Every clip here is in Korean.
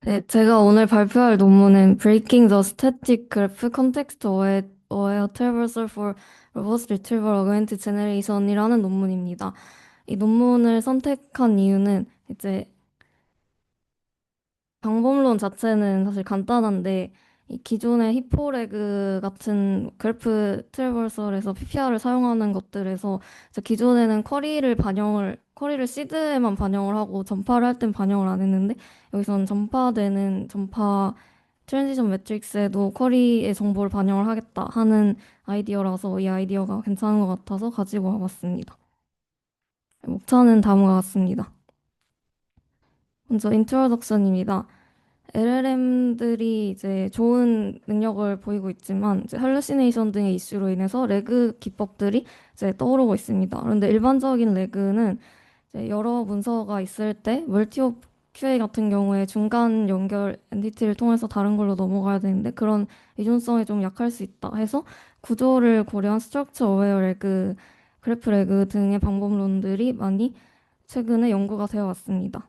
네, 제가 오늘 발표할 논문은 Breaking the Static Graph Context Aware Traversal for Robust Retrieval Augmented Generation이라는 논문입니다. 이 논문을 선택한 이유는 이제 방법론 자체는 사실 간단한데 이 기존의 히포레그 같은 그래프 트래버설에서 PPR을 사용하는 것들에서 이제 기존에는 쿼리를 시드에만 반영을 하고 전파를 할 땐 반영을 안 했는데 여기서는 전파되는 전파 트랜지션 매트릭스에도 쿼리의 정보를 반영을 하겠다 하는 아이디어라서 이 아이디어가 괜찮은 것 같아서 가지고 와봤습니다. 목차는 다음과 같습니다. 먼저 인트로덕션입니다. LLM들이 이제 좋은 능력을 보이고 있지만 이제 할루시네이션 등의 이슈로 인해서 레그 기법들이 이제 떠오르고 있습니다. 그런데 일반적인 레그는 이제 여러 문서가 있을 때 멀티옵 QA 같은 경우에 중간 연결 엔티티를 통해서 다른 걸로 넘어가야 되는데 그런 의존성이 좀 약할 수 있다 해서 구조를 고려한 스트럭처 어웨어 레그, 그래프 레그 등의 방법론들이 많이 최근에 연구가 되어 왔습니다.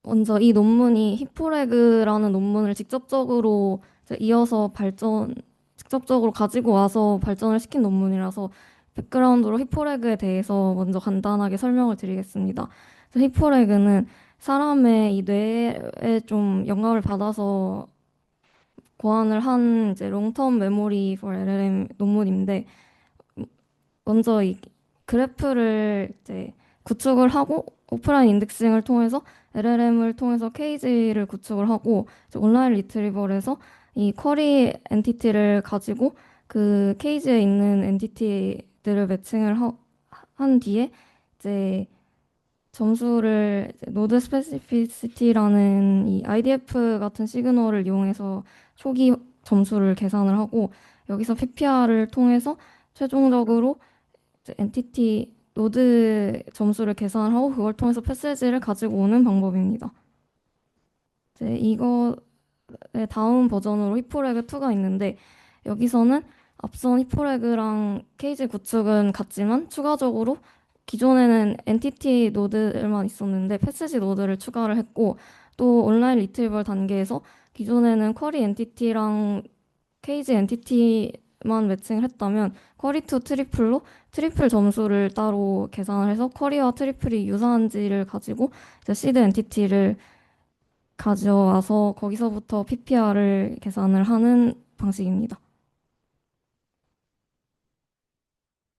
먼저 이 논문이 히포레그라는 논문을 직접적으로 이제 직접적으로 가지고 와서 발전을 시킨 논문이라서 백그라운드로 히포레그에 대해서 먼저 간단하게 설명을 드리겠습니다. 그래서 히포레그는 사람의 이 뇌에 좀 영감을 받아서 고안을 한 이제 롱텀 메모리 for LLM 논문인데 먼저 이 그래프를 이제 구축을 하고 오프라인 인덱싱을 통해서 LLM을 통해서 케이지를 구축을 하고 이제 온라인 리트리버에서 이 쿼리 엔티티를 가지고 그 케이지에 있는 엔티티들을 한 뒤에 이제 점수를 이제 노드 스페시피시티라는 이 IDF 같은 시그널을 이용해서 초기 점수를 계산을 하고 여기서 PPR을 통해서 최종적으로 이제 엔티티 노드 점수를 계산하고 그걸 통해서 패스지를 가지고 오는 방법입니다. 이제 이거의 다음 버전으로 히포레그 2가 있는데 여기서는 앞선 히포레그랑 케이지 구축은 같지만 추가적으로 기존에는 엔티티 노드만 있었는데 패스지 노드를 추가를 했고 또 온라인 리트리버 단계에서 기존에는 쿼리 엔티티랑 케이지 엔티티만 매칭을 했다면 쿼리 투 트리플로 트리플 점수를 따로 계산을 해서 쿼리와 트리플이 유사한지를 가지고 이제 시드 엔티티를 가져와서 거기서부터 PPR을 계산을 하는 방식입니다.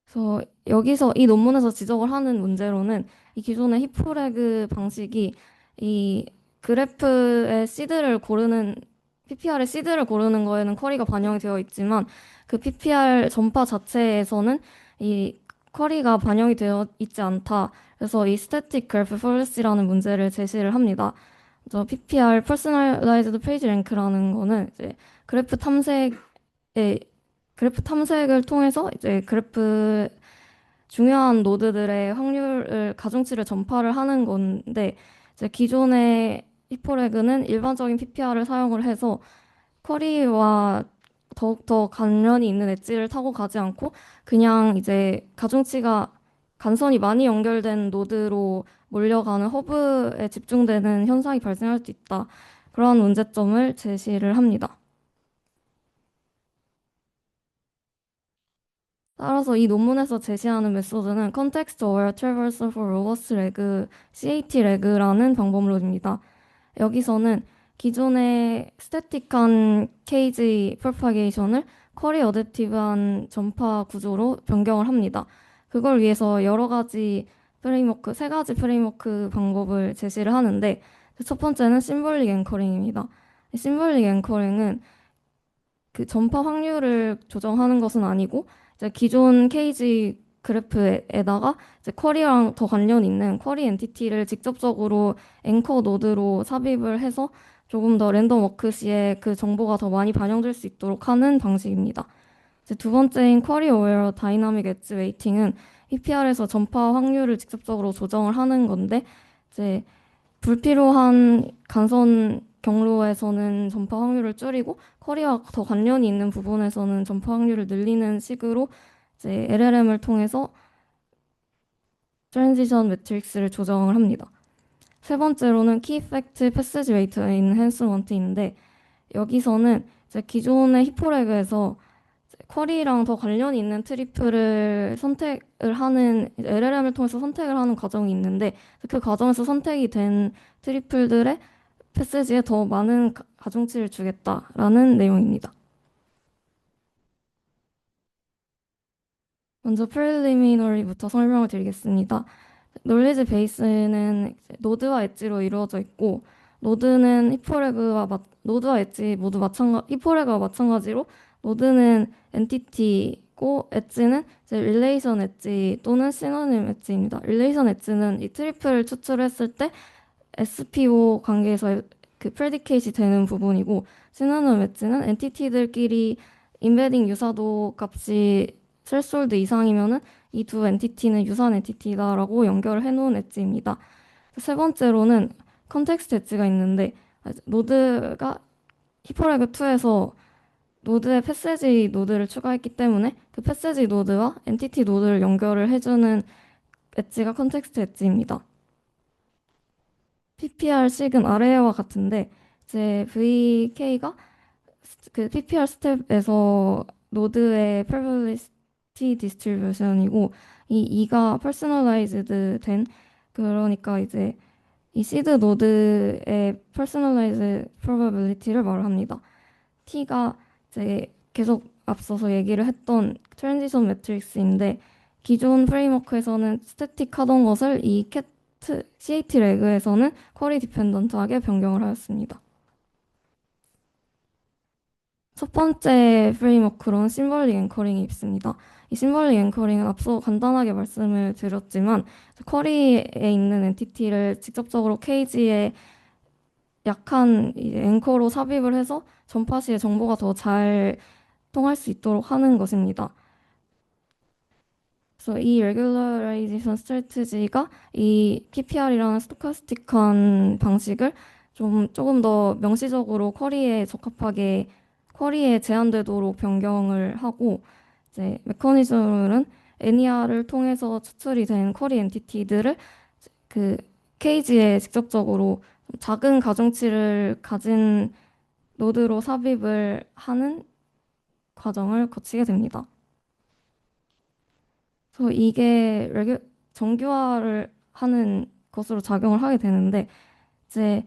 그래서 여기서 이 논문에서 지적을 하는 문제로는 이 기존의 히프레그 방식이 이 그래프의 시드를 고르는 PPR의 시드를 고르는 거에는 쿼리가 반영이 되어 있지만 그 PPR 전파 자체에서는 이 쿼리가 반영이 되어 있지 않다. 그래서 이 스태틱 그래프 폴리시라는 문제를 제시를 합니다. 저 PPR Personalized Page Rank라는 거는 이제 그래프 탐색에 그래프 탐색을 통해서 이제 그래프 중요한 노드들의 확률을 가중치를 전파를 하는 건데 이제 기존의 히포레그는 일반적인 PPR을 사용을 해서 쿼리와 더욱더 관련이 있는 엣지를 타고 가지 않고 그냥 이제 가중치가 간선이 많이 연결된 노드로 몰려가는 허브에 집중되는 현상이 발생할 수 있다. 그러한 문제점을 제시를 합니다. 따라서 이 논문에서 제시하는 메소드는 Context Aware Traversal for Robust Lag, CAT Lag라는 방법론입니다. 여기서는 기존의 스태틱한 케이지 프로파게이션을 쿼리 어댑티브한 전파 구조로 변경을 합니다. 그걸 위해서 여러 가지 프레임워크, 세 가지 프레임워크 방법을 제시를 하는데 첫 번째는 심볼릭 앵커링입니다. 심볼릭 앵커링은 그 전파 확률을 조정하는 것은 아니고 이제 기존 케이지 그래프에다가 이제 쿼리랑 더 관련 있는 쿼리 엔티티를 직접적으로 앵커 노드로 삽입을 해서 조금 더 랜덤 워크 시에 그 정보가 더 많이 반영될 수 있도록 하는 방식입니다. 이제 두 번째인 쿼리 어웨어 다이나믹 엣지 웨이팅은 EPR에서 전파 확률을 직접적으로 조정을 하는 건데 이제 불필요한 간선 경로에서는 전파 확률을 줄이고 쿼리와 더 관련이 있는 부분에서는 전파 확률을 늘리는 식으로 이제 LLM을 통해서 트랜지션 매트릭스를 조정을 합니다. 세 번째로는 키 이펙트 패스지 웨이트 엔핸스먼트인데 여기서는 이제 기존의 히포레그에서 쿼리랑 더 관련이 있는 트리플을 선택을 하는 LLM을 통해서 선택을 하는 과정이 있는데 그 과정에서 선택이 된 트리플들의 패스지에 더 많은 가중치를 주겠다라는 내용입니다. 먼저 프리리미너리부터 설명을 드리겠습니다. 놀리지 베이스는 이제 노드와 엣지로 이루어져 있고 노드와 엣지 모두 히포레그와 마찬가지로 노드는 엔티티고 엣지는 이제 릴레이션 엣지 또는 시노님 엣지입니다. 릴레이션 엣지는 이 트리플을 추출했을 때 SPO 관계에서 그 프레디케이트이 되는 부분이고 시노님 엣지는 엔티티들끼리 임베딩 유사도 값이 스레솔드 이상이면은 이 두 엔티티는 유사한 엔티티다라고 연결을 해놓은 엣지입니다. 세 번째로는 컨텍스트 엣지가 있는데 노드가 히퍼레그 2에서 노드에 패세지 노드를 추가했기 때문에 그 패세지 노드와 엔티티 노드를 연결을 해주는 엣지가 컨텍스트 엣지입니다. PPR 식은 아래와 같은데 이제 VK가 그 PPR 스텝에서 노드의 probability distribution이고 이 2가 personalized 된 그러니까 이제 이 시드 노드의 personalized probability를 말합니다. T가 이제 계속 앞서서 얘기를 했던 트랜지션 매트릭스인데 기존 프레임워크에서는 스태틱 하던 것을 이 CAT 레그에서는 쿼리 디펜던트하게 변경을 하였습니다. 첫 번째 프레임워크로는 심벌릭 앵커링이 있습니다. 이 심벌릭 앵커링은 앞서 간단하게 말씀을 드렸지만 쿼리에 있는 엔티티를 직접적으로 케이지에 약한 이 앵커로 삽입을 해서 전파 시에 정보가 더 잘 통할 수 있도록 하는 것입니다. 그래서 이 레귤러라이제이션 스트래티지가 이 PPR이라는 스토카스틱한 방식을 조금 더 명시적으로 쿼리에 제한되도록 변경을 하고 이제 메커니즘은 NER을 통해서 추출이 된 쿼리 엔티티들을 그 케이지에 직접적으로 작은 가중치를 가진 노드로 삽입을 하는 과정을 거치게 됩니다. 그래서 이게 정규화를 하는 것으로 작용을 하게 되는데 이제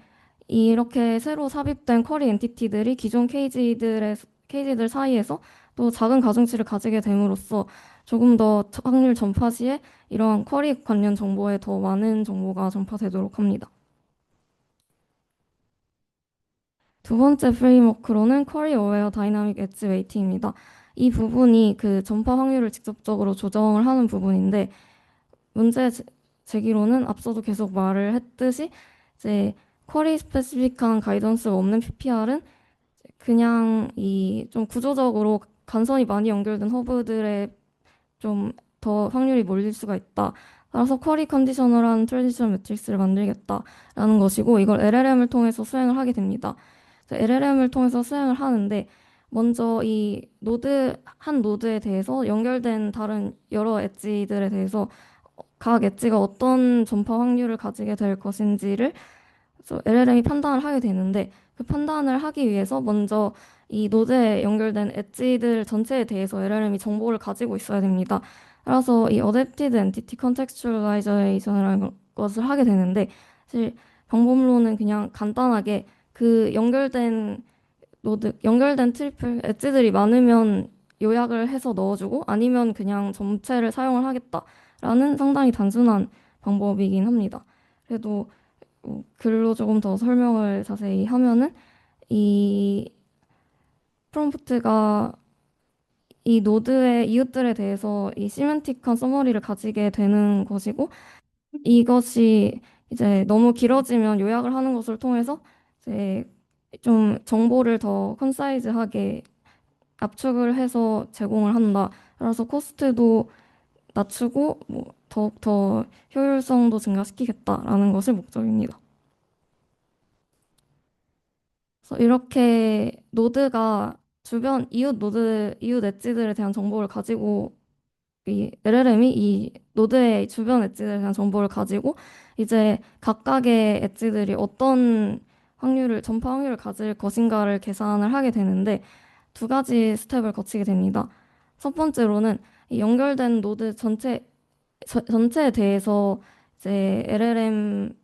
이렇게 새로 삽입된 쿼리 엔티티들이 기존 케이지들 사이에서 또 작은 가중치를 가지게 됨으로써 조금 더 확률 전파 시에 이러한 쿼리 관련 정보에 더 많은 정보가 전파되도록 합니다. 두 번째 프레임워크로는 쿼리 어웨어 다이나믹 엣지 웨이팅입니다. 이 부분이 그 전파 확률을 직접적으로 조정을 하는 부분인데 문제 제기로는 앞서도 계속 말을 했듯이 이제 쿼리 스페시픽한 가이던스가 없는 PPR은 그냥 이 좀 구조적으로 간선이 많이 연결된 허브들에 좀 더 확률이 몰릴 수가 있다. 따라서 쿼리 컨디셔널한 트랜지션 매트릭스를 만들겠다라는 것이고 이걸 LLM을 통해서 수행을 하게 됩니다. LLM을 통해서 수행을 하는데 먼저 한 노드에 대해서 연결된 다른 여러 엣지들에 대해서 각 엣지가 어떤 전파 확률을 가지게 될 것인지를 LLM이 판단을 하게 되는데 그 판단을 하기 위해서 먼저 이 노드에 연결된 엣지들 전체에 대해서 LLM이 정보를 가지고 있어야 됩니다. 따라서 이 Adapted Entity Contextualization이라는 것을 하게 되는데 사실 방법론은 그냥 간단하게 그 연결된 트리플 엣지들이 많으면 요약을 해서 넣어주고 아니면 그냥 전체를 사용을 하겠다라는 상당히 단순한 방법이긴 합니다. 그래도 글로 조금 더 설명을 자세히 하면은 이 프롬프트가 이 노드의 이웃들에 대해서 이 시멘틱한 서머리를 가지게 되는 것이고 이것이 이제 너무 길어지면 요약을 하는 것을 통해서 이제 좀 정보를 더 컨사이즈하게 압축을 해서 제공을 한다. 따라서 코스트도 낮추고 뭐 더욱 더 효율성도 증가시키겠다라는 것이 목적입니다. 그래서 이렇게 노드가 이웃 엣지들에 대한 정보를 가지고 이 LLM이 이 노드의 주변 엣지들에 대한 정보를 가지고 이제 각각의 엣지들이 어떤 전파 확률을 가질 것인가를 계산을 하게 되는데 두 가지 스텝을 거치게 됩니다. 첫 번째로는 이 연결된 노드 전체에 대해서 이제 LLM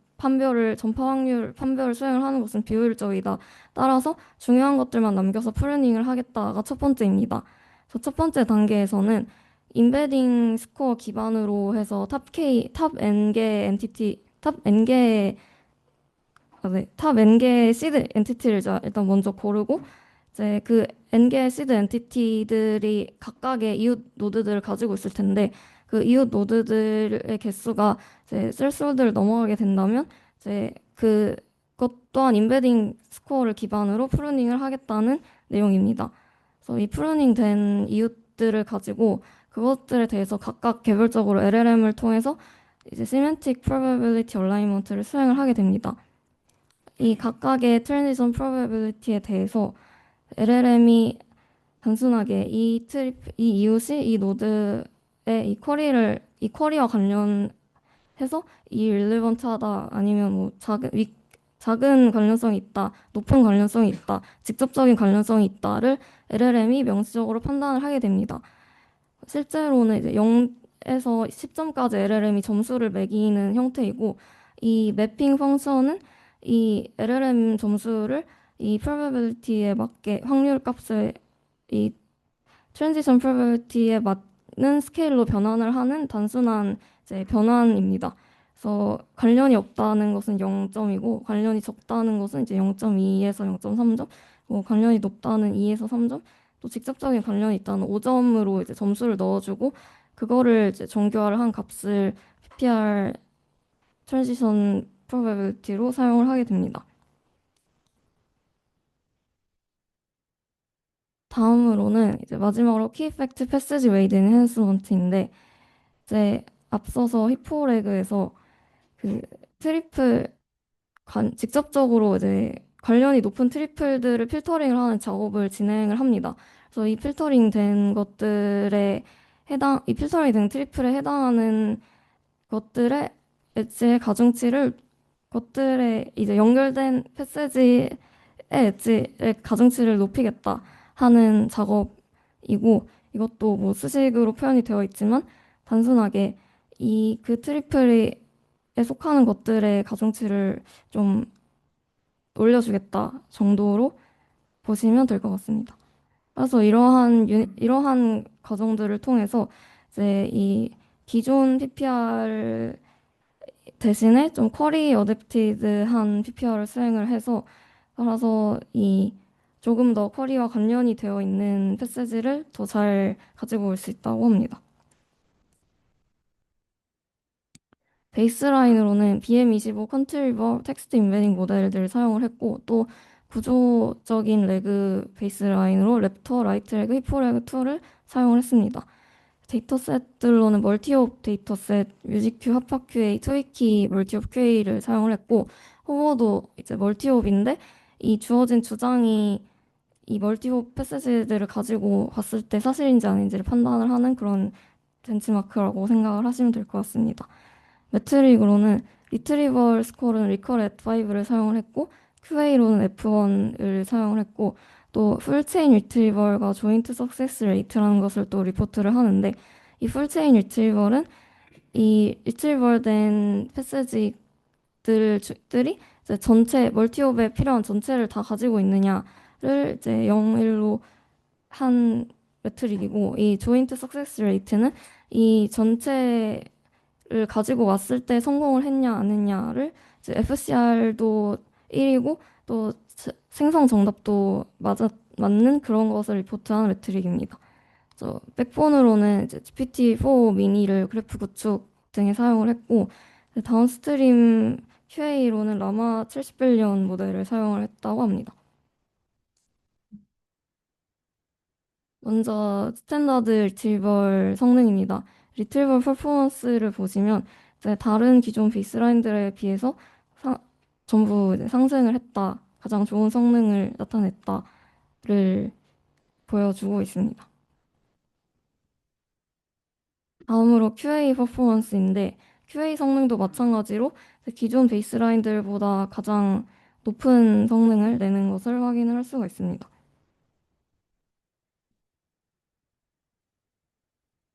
전파 확률 판별을 수행을 하는 것은 비효율적이다. 따라서 중요한 것들만 남겨서 프루닝을 하겠다가 첫 번째입니다. 첫 번째 단계에서는 인베딩 스코어 기반으로 해서 탑 N개 엔티티, 탑 N개의 시드 엔티티를 이제 일단 먼저 고르고 이제 그 N개의 시드 엔티티들이 각각의 이웃 노드들을 가지고 있을 텐데 그 이웃 노드들의 개수가 이제 스레스홀드를 넘어가게 된다면 이제 그것 또한 인베딩 스코어를 기반으로 프루닝을 하겠다는 내용입니다. 그래서 이 프루닝 된 이웃들을 가지고 그것들에 대해서 각각 개별적으로 LLM을 통해서 이제 Semantic Probability Alignment를 수행을 하게 됩니다. 이 각각의 트랜지션 프로베빌리티에 대해서 LLM이 단순하게 이 이웃이 이 노드의 이 쿼리와 관련해서 이 릴리번트하다 아니면 뭐 작은 관련성이 있다, 높은 관련성이 있다, 직접적인 관련성이 있다를 LLM이 명시적으로 판단을 하게 됩니다. 실제로는 이제 0에서 10점까지 LLM이 점수를 매기는 형태이고 이 매핑 펑션은 이 LLM 점수를 이 probability에 맞게 확률 값을 이 transition probability에 맞는 스케일로 변환을 하는 단순한 이제 변환입니다. 그래서 관련이 없다는 것은 0점이고 관련이 적다는 것은 이제 0.2에서 0.3점, 뭐 관련이 높다는 2에서 3점, 또 직접적인 관련이 있다는 5점으로 이제 점수를 넣어주고 그거를 이제 정교화를 한 값을 PPR transition probability로 사용을 하게 됩니다. 다음으로는 이제 마지막으로 Key Fact Passage Weight Enhancement인데 이제 앞서서 히포레그에서 그 트리플 직접적으로 이제 관련이 높은 트리플들을 필터링을 하는 작업을 진행을 합니다. 그래서 이 필터링 된 트리플에 해당하는 것들의 엣지의 가중치를 것들의 이제 연결된 패세지의 엣지의 가중치를 높이겠다 하는 작업이고 이것도 뭐 수식으로 표현이 되어 있지만 단순하게 그 트리플에 속하는 것들의 가중치를 좀 올려주겠다 정도로 보시면 될 것 같습니다. 그래서 이러한 과정들을 통해서 이제 이 기존 PPR 대신에 좀 쿼리 어댑티드한 PPR을 수행을 해서 따라서 이 조금 더 쿼리와 관련이 되어 있는 패세지를 더 잘 가지고 올 수 있다고 합니다. 베이스라인으로는 BM25 컨트리버 텍스트 인베딩 모델들을 사용을 했고 또 구조적인 레그 베이스라인으로 랩터, 라이트 레그, 히포 레그 2를 사용을 했습니다. 데이터셋들로는 멀티옵 데이터셋, 뮤직큐, 합학 QA, 트위키 멀티옵 QA를 사용을 했고 호버도 이제 멀티옵인데 이 주어진 주장이 이 멀티옵 패시지들을 가지고 봤을 때 사실인지 아닌지를 판단을 하는 그런 벤치마크라고 생각을 하시면 될 것 같습니다. 매트릭으로는 리트리버 스코어는 리컬 at5를 사용을 했고 QA로는 F1을 사용을 했고 또 풀체인 리트리버가 조인트 석세스 레이트라는 것을 또 리포트를 하는데 이 풀체인 리트리버는 이 리트리버된 패세지들이 이제 전체 멀티옵에 필요한 전체를 다 가지고 있느냐를 이제 0, 1로 한 매트릭이고 이 조인트 석세스 레이트는 이 전체 를 가지고 왔을 때 성공을 했냐 안 했냐를 이제 FCR도 1이고 또 생성 정답도 맞는 그런 것을 리포트하는 매트릭입니다. 백본으로는 이제 GPT-4 미니를 그래프 구축 등에 사용을 했고 다운스트림 QA로는 라마 70빌리언 모델을 사용을 했다고 합니다. 먼저 스탠다드 리트리버 성능입니다. 리트리버 퍼포먼스를 보시면 이제 다른 기존 베이스라인들에 비해서 사- 전부 이제 상승을 했다. 가장 좋은 성능을 나타냈다를 보여주고 있습니다. 다음으로 QA 퍼포먼스인데 QA 성능도 마찬가지로 기존 베이스라인들보다 가장 높은 성능을 내는 것을 확인을 할 수가 있습니다.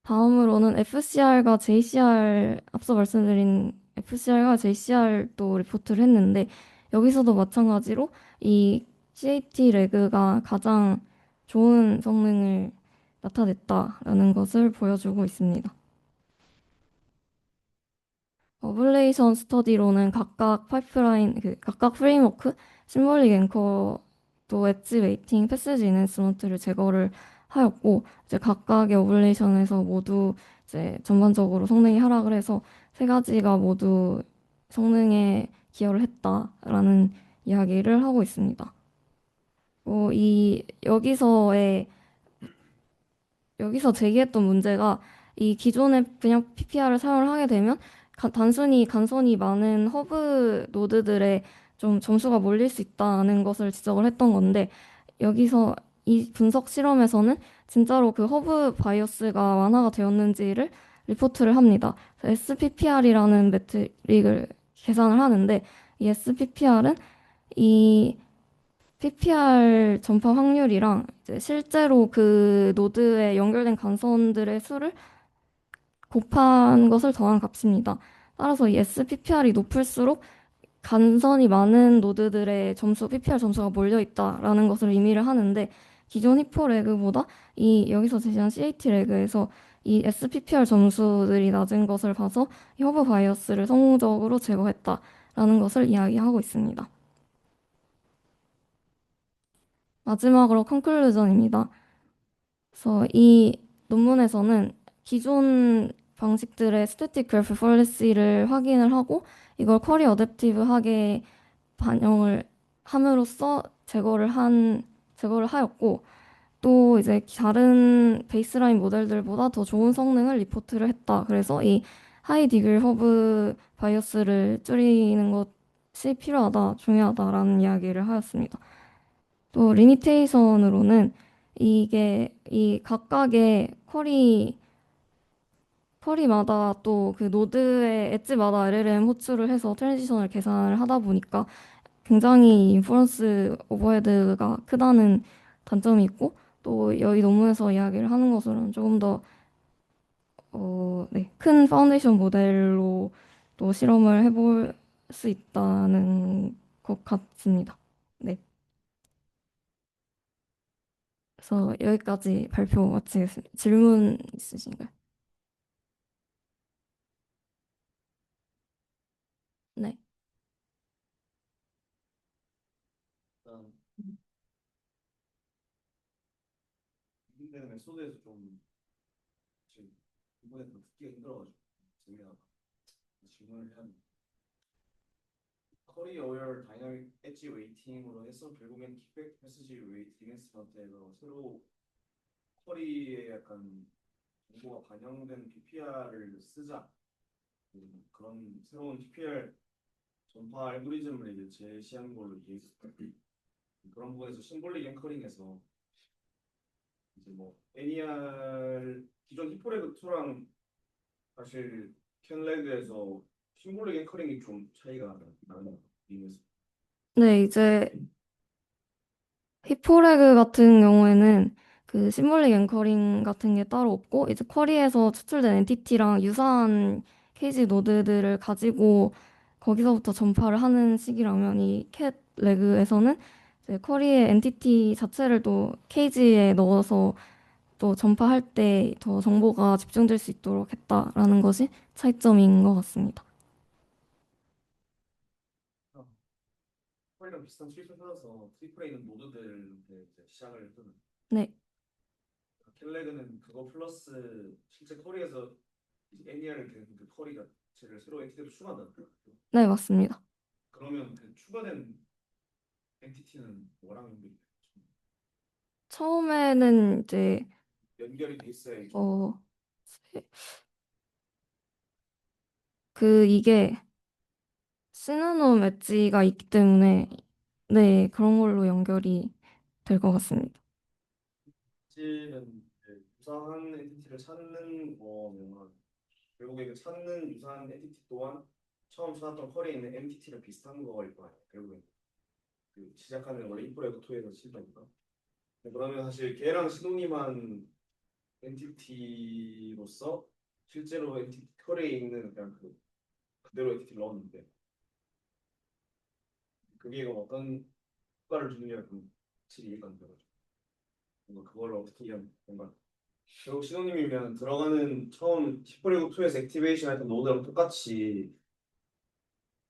다음으로는 FCR과 JCR, 앞서 말씀드린 FCR과 JCR도 리포트를 했는데 여기서도 마찬가지로 이 CAT 레그가 가장 좋은 성능을 나타냈다라는 것을 보여주고 있습니다. 어블레이션 스터디로는 각각 파이프라인, 각각 프레임워크, 심볼릭 앵커, 또 엣지 웨이팅, 패스지 인핸스먼트를 제거를 하였고, 이제 각각의 어블레이션에서 모두 이제 전반적으로 성능이 하락을 해서 세 가지가 모두 성능에 기여를 했다라는 이야기를 하고 있습니다. 여기서 제기했던 문제가 이 기존에 그냥 PPR을 사용을 하게 되면 단순히 간선이 많은 허브 노드들의 좀 점수가 몰릴 수 있다는 것을 지적을 했던 건데 여기서 이 분석 실험에서는 진짜로 그 허브 바이어스가 완화가 되었는지를 리포트를 합니다. SPPR이라는 매트릭을 계산을 하는데 이 SPPR은 이 PPR 전파 확률이랑 이제 실제로 그 노드에 연결된 간선들의 수를 곱한 것을 더한 값입니다. 따라서 이 SPPR이 높을수록 간선이 많은 노드들의 점수, PPR 점수가 몰려 있다라는 것을 의미를 하는데 기존 히포 레그보다 이 여기서 제시한 CAT 레그에서 이 SPPR 점수들이 낮은 것을 봐서 이 허브 바이어스를 성공적으로 제거했다라는 것을 이야기하고 있습니다. 마지막으로 컨클루전입니다. 그래서 이 논문에서는 기존 방식들의 스태틱 그래프 폴리시를 확인을 하고 이걸 쿼리 어댑티브하게 반영을 함으로써 제거를 하였고 또 이제 다른 베이스라인 모델들보다 더 좋은 성능을 리포트를 했다. 그래서 이 하이 디그리 허브 바이어스를 줄이는 것이 필요하다, 중요하다라는 이야기를 하였습니다. 또 리미테이션으로는 이게 이 각각의 쿼리마다 또 그 노드의 엣지마다 LLM 호출을 해서 트랜지션을 계산을 하다 보니까 굉장히 인퍼런스 오버헤드가 크다는 단점이 있고 또 여기 논문에서 이야기를 하는 것으로는 조금 더 네, 큰 파운데이션 모델로 또 실험을 해볼 수 있다는 것 같습니다. 네. 그래서 여기까지 발표 마치겠습니다. 질문 있으신가요? 네. 일단 힘든 메소드에서 좀 지금 이번에 좀 듣기가 힘들어가지고 제가 질문을 해야 합니다. 커리 어웨어 다이나믹 엣지 웨이팅으로 해서 결국엔 킥백 메시지 웨이팅 했스한테서 새로 커리에 약간 정보가 반영된 PPR을 쓰자 그런 새로운 PPR 전파 알고리즘을 이제 제시한 걸로 이해했어요. 그런 부분에서 심볼릭 앵커링에서 이제 뭐 NER 기존 히포레그 2랑 사실 캔레그에서 심볼릭 앵커링이 좀 차이가 나는 의미에서 네, 이제 히포레그 같은 경우에는 그 심볼릭 앵커링 같은 게 따로 없고 이제 쿼리에서 추출된 엔티티랑 유사한 케이지 노드들을 가지고 거기서부터 전파를 하는 식이라면 이 캣 레그에서는 이제 쿼리의 엔티티 자체를 또 케이지에 넣어서 또 전파할 때 더 정보가 집중될 수 있도록 했다라는 것이 차이점인 것 같습니다. 쿼리랑 비슷한 트리플 찾아서 트리플에 있는 노드들한테 이제 시작을 했거든. 네, 캔레그는 그거 플러스 실제 쿼리에서 NER을 그 쿼리 자체를 새로 엔티티로 추가한다. 네, 맞습니다. 그러면 그 추가된 엔티티는 뭐랑 연결이 돼? 처음에는 이제 연결이 돼 있어야죠. 어, 이게 시나놈 엣지가 있기 때문에 네, 그런 걸로 연결이 될 것 같습니다. 는 유사한 엔티티를 찾는 거면 결국에 그 찾는 유사한 엔티티 또한 처음 찾았던 컬에 있는 엔티티랑 비슷한 거일 거 아니에요. 결국에 그 시작하는 원래 인프레그 2에서 치니까. 그러면 사실 걔랑 시노님한 엔티티로서 실제로 엔티티 컬에 있는 그냥 그대로 엔티티를 넣었는데 그게 그럼 어떤 효과를 주느냐 그 확실히 이해가 안 돼가지고 뭔가 그걸 어떻게 하면 뭔가 결국 신호님이면 들어가는 처음 히퍼레그 2에서 액티베이션 했던 노드랑 똑같이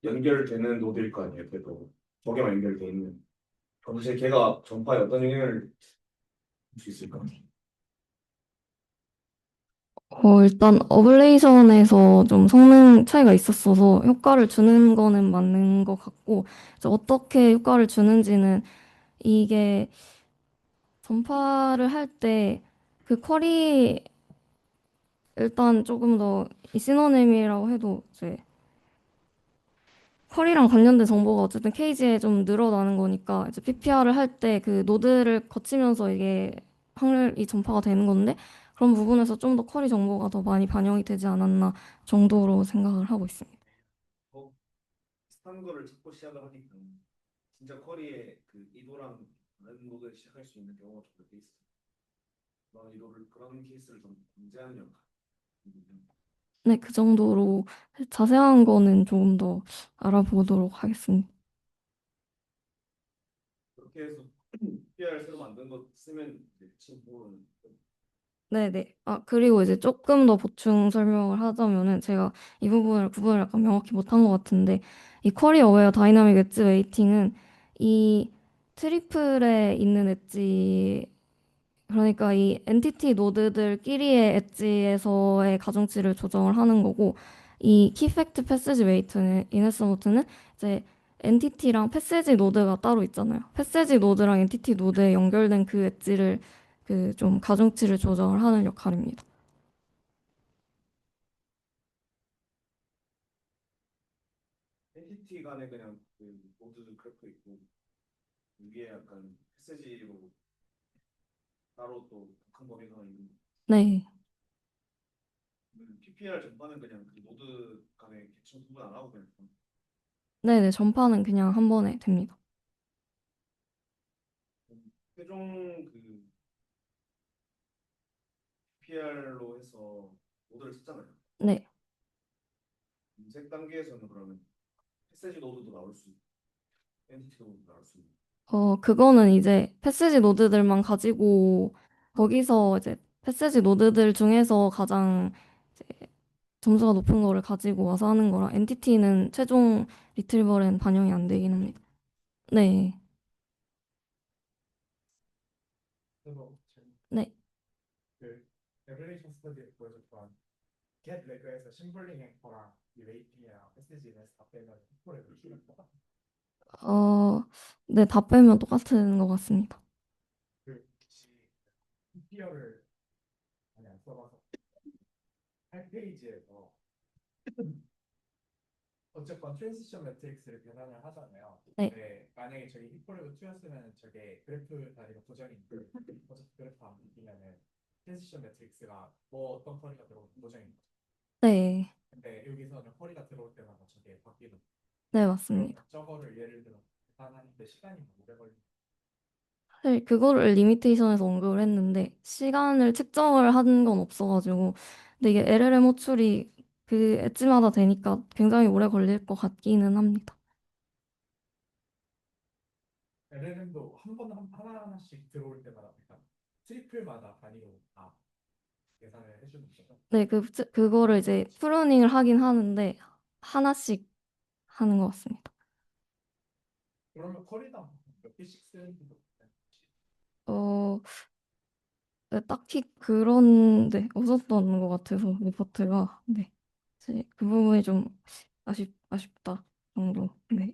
연결되는 노드일 거 아니에요. 그래도 저게만 연결돼 있는. 그럼 사실 걔가 전파에 어떤 영향을 줄 수 있을까? 일단 어블레이션에서 좀 성능 차이가 있었어서 효과를 주는 거는 맞는 것 같고, 이제 어떻게 효과를 주는지는 이게 전파를 할 때 그 쿼리 일단 조금 더 이 시노님이라고 해도 이제 쿼리랑 관련된 정보가 어쨌든 케이지에 좀 늘어나는 거니까 이제 PPR을 할 때 그 노드를 거치면서 이게 확률이 전파가 되는 건데 그런 부분에서 좀 더 쿼리 정보가 더 많이 반영이 되지 않았나 정도로 생각을 하고 있습니다. 어, 비슷한 거를 찾고 시작을 하니까 진짜 커리의 그 이도랑 다른 노드를 시작할 수 있는 경우가 좀 더 있어. 그런 이도를 그런 케이스를 좀 방지하는 역할. 네, 그 정도로 자세한 거는 조금 더 알아보도록 하겠습니다. 그렇게 해서 PR 새로 만든 거 쓰면 이제 친구는 네네. 아, 그리고 이제 조금 더 보충 설명을 하자면은 제가 이 부분을 구분을 약간 명확히 못한 것 같은데 이 쿼리 어웨어 다이나믹 엣지 웨이팅은 이 트리플에 있는 엣지 그러니까 이 엔티티 노드들끼리의 엣지에서의 가중치를 조정을 하는 거고 이 키팩트 패스지 웨이트는 이네스 노트는 이제 엔티티랑 패스지 노드가 따로 있잖아요. 패스지 노드랑 엔티티 노드에 연결된 그 엣지를 그 좀 가중치를 조정을 하는 역할입니다. 엔티티 간에 그냥 그 노드 그래프 있고 위에 약간 패스지로 따로 또 독한 범위가 있는 네. PPR 전반은 그냥 그 노드 간에 개층 구분 안 하고 그냥 네네. 전파는 그냥 한 번에 됩니다. 최종 그 PPR로 해서 노드를 찾잖아요. 네. 검색 단계에서는 그러면 패스지 노드도 나올 수 있고 엔티티 노드도 나올 수 있고 그거는 이제 패스지 노드들만 가지고 거기서 이제 패스지 노드들 중에서 가장 점수가 높은 거를 가지고 와서 하는 거라 엔티티는 최종 리트리버엔 반영이 안 되긴 합니다. 네, 그래서 네. 그 레벨레이션 스터디에 보여줬던 겟 레그에서 심블링 앵커랑 이 레이팅이랑 SGN에서 다 빼면 hit포를 키는 거 어, 네, 다 빼면 똑같은 것 같습니다. 그 혹시 PPR을 많이 안 써봐서 8페이지에서 어쨌건 트랜지션 매트릭스를 변환을 하잖아요. 네, 근데 만약에 저기 히포레그 2였으면 저게 그래프 단위가 고정인데 어차피 그래프 안 바뀌면은 트랜지션 매트릭스가 뭐 어떤 커리가 들어오는 고정인 거죠. 네, 근데 여기서는 커리가 들어올 때마다 저게 바뀌는 네, 그러면 맞습니다. 저거를 예를 들어 계산하는데 시간이 오래 걸리는 사실 그거를 리미테이션에서 언급을 했는데 시간을 측정을 한 건 없어가지고 근데 이게 LLM 호출이 그 엣지마다 되니까 굉장히 오래 걸릴 것 같기는 합니다. LLM도 한 번 하나하나씩 들어올 때마다 그러니까 트리플마다 단위로 다 계산을 해주는 거죠. 네, 그거를 이제 프로닝을 하긴 하는데 하나씩 하는 것 같습니다. 그러면 커리당 몇 개씩 쓰는지도 어, 네, 딱히 그런, 네, 없었던 것 같아서, 리포트가. 네. 그 부분이 좀 아쉽다 정도. 네.